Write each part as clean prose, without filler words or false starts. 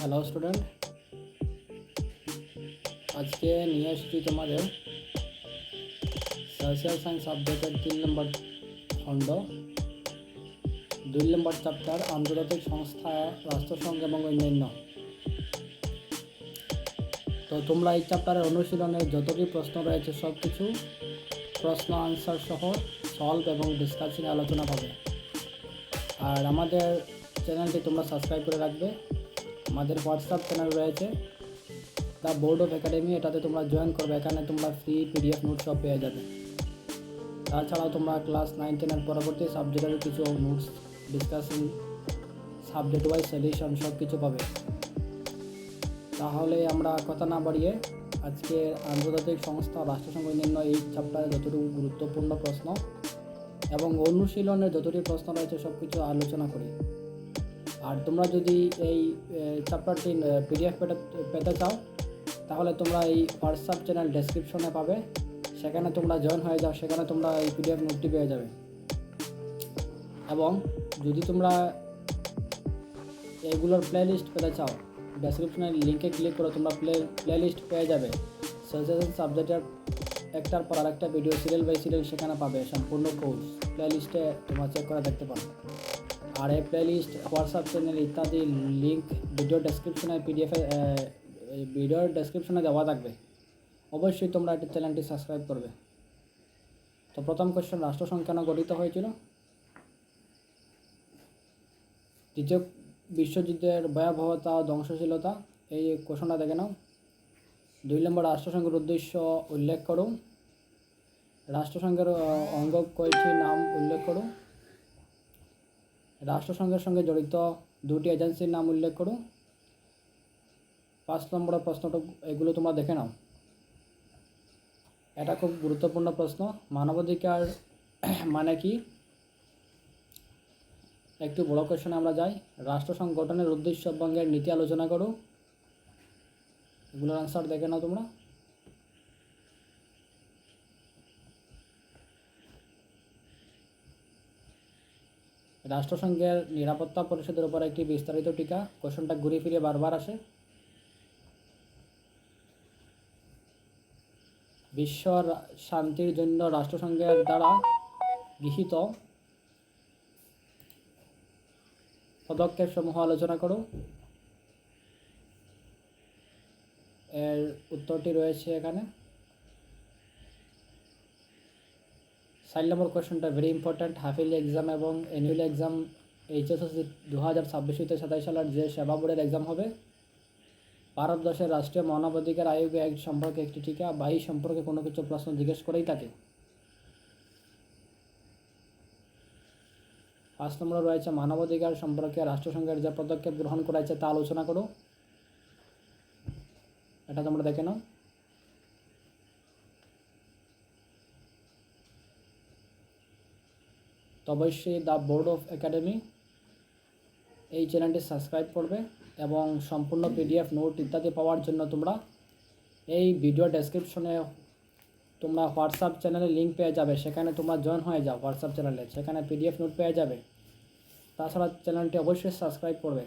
Hello student, আজকে নিয়ে এসেছি তোমাদের সোশ্যাল সায়েন্স সাবজেক্টের 3 নম্বর খণ্ড 2 নম্বর চ্যাপ্টার আন্তর্জাতিক সংস্থা, রাষ্ট্রসংঘ এবং অন্যান্য। তো তোমরা এই চ্যাপ্টারের অনুশীলনের যতটি প্রশ্ন রয়েছে সব কিছু প্রশ্ন আনসার সহ সলভ এবং ডিসকাসিং আলোচনা পাবে। আর আমাদের চ্যানেলটি তোমরা সাবস্ক্রাইব করে রাখবে। আমাদের হোয়াটসঅ্যাপ চ্যানেল রয়েছে দ্য বোর্ড অফ একাডেমি, এটাতে তোমরা জয়েন করবে। এখানে তোমরা ফ্রি পিডিএফ নোট সব পেয়ে যাবে। তাছাড়াও তোমরা ক্লাস 9-10 পরবর্তী সাবজেক্টের কিছু notes, discussing, subject wise solution সব কিছু পাবে। তাহলে আমরা কথা না বাড়িয়ে আজকে আন্তর্জাতিক সংস্থা, রাষ্ট্রসংঘ অন্যান্য এই চ্যাপ্টারে যতটুকু গুরুত্বপূর্ণ প্রশ্ন এবং অনুশীলনের যতটি প্রশ্ন রয়েছে সব কিছু আলোচনা করি। আর তোমরা যদি এই চ্যাপ্টারটি পিডিএফ পেতে চাও তাহলে তোমরা এই হোয়াটসঅ্যাপ চ্যানেল ডেসক্রিপশনে পাবে, সেখানে তোমরা জয়েন হয়ে যাও। সেখানে তোমরা এই পিডিএফ নোটটি পেয়ে যাবে। এবং যদি তোমরা এইগুলোর প্লেলিস্ট পেতে চাও, ডেসক্রিপশনের লিঙ্কে ক্লিক করে তোমরা প্লেলিস্ট পেয়ে যাবে। সোশ্যাল সাবজেক্টের একটার পর আরেকটা ভিডিও সিরিয়াল বাই সিরিয়াল সেখানে পাবে। সম্পূর্ণ কোর্স প্লেলিস্টে তোমরা চেক করে দেখতে পারো। আর এই প্লেলিস্ট, হোয়াটসঅ্যাপ চ্যানেল ইত্যাদি লিঙ্ক ভিডিওর ডেসক্রিপশনে দেওয়া থাকবে। অবশ্যই তোমরা একটা চ্যানেলটি সাবস্ক্রাইব করবে। তো প্রথম কোশ্চেন, রাষ্ট্রসংঘ কেন গঠিত হয়েছিল? দ্বিতীয় বিশ্বযুদ্ধের ভয়াবহতা ও ধ্বংসশীলতা, এই কোশ্চেনটা দেখে নাও। 2 নম্বর, রাষ্ট্রসংঘের উদ্দেশ্য উল্লেখ করো। রাষ্ট্রসংঘের অঙ্গ কয়টি, নাম উল্লেখ করো। রাষ্ট্রসংঘের সঙ্গে জড়িত 2টি এজেন্সির নাম উল্লেখ করো। 5 নম্বরের প্রশ্নটা এগুলো তোমরা দেখে নাও। এটা খুব গুরুত্বপূর্ণ প্রশ্ন। মানবাধিকার মানে কি? একটু বড় কোশ্চেনে আমরা যাই। রাষ্ট্রসংঘ গঠনের উদ্দেশ্য এবং এর নীতি আলোচনা করো। এগুলোর আনসার দেখে নাও তোমরা। রাষ্ট্রসংঘের নিরাপত্তা পরিষদের উপর একটি বিস্তারিত টিকা। কোশ্চেনটা ঘুরে ফিরে বারবার আসে। বিশ্ব শান্তির জন্য রাষ্ট্রসংঘের দ্বারা গৃহীত পদক্ষেপ সমূহ আলোচনা করো। এর উত্তরটি রয়েছে এখানে। 4 নম্বর কোয়েশ্চনটা ভেরি ইম্পর্ট্যান্ট। হাফিলি এক্সাম এবং অ্যানুয়াল এক্সাম এইচএসএসসি 2026-27 সালের যে সেবা বোর্ডের এক্সাম হবে, ভারতবর্ষের রাষ্ট্রীয় মানবাধিকার আয়োগ এক সম্পর্কে একটি টিকা বা এই সম্পর্কে কোনো কিছু প্রশ্ন জিজ্ঞেস করেই থাকে। 5 নম্বরে রয়েছে মানবাধিকার সম্পর্কে রাষ্ট্রসংঘের যে পদক্ষেপ গ্রহণ করা হয়েছে তা আলোচনা করো। এটা তোমরা দেখে নাও। তো অবশ্যই দ্য বোর্ড অফ একাডেমি এই চ্যানেলটি সাবস্ক্রাইব করবে এবং সম্পূর্ণ পিডিএফ নোট ইত্যাদি পাওয়ার জন্য তোমরা এই ভিডিও ডেসক্রিপশনে তোমরা হোয়াটসঅ্যাপ চ্যানেলের লিঙ্ক পেয়ে যাবে। সেখানে তোমরা জয়েন হয়ে যাও হোয়াটসঅ্যাপ চ্যানেলে, সেখানে পিডিএফ নোট পেয়ে যাবে। তাছাড়া চ্যানেলটি অবশ্যই সাবস্ক্রাইব করবে।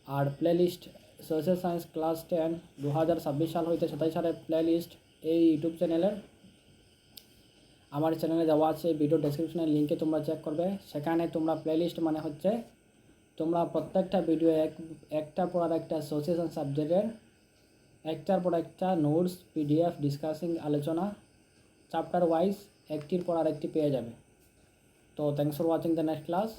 আর প্লেলিস্ট সোশ্যাল সায়েন্স ক্লাস 10 2026 সাল হইতে 27 সালের প্লেলিস্ট এই ইউটিউব চ্যানেলের আমার চ্যানেলে দেওয়া আছে। ভিডিও ডেসক্রিপশনের লিঙ্কে তোমরা চেক করবে। সেখানে তোমরা প্লেলিস্ট মানে হচ্ছে তোমরা প্রত্যেকটা ভিডিও একটার পর একটা সোশ্যাল সায়েন্স সাবজেক্টের একটার পর একটা নোটস, পিডিএফ, ডিসকাসিং, আলোচনা চ্যাপ্টার ওয়াইজ একটির পর আরেকটি পেয়ে যাবে। তো thanks for watching the next class.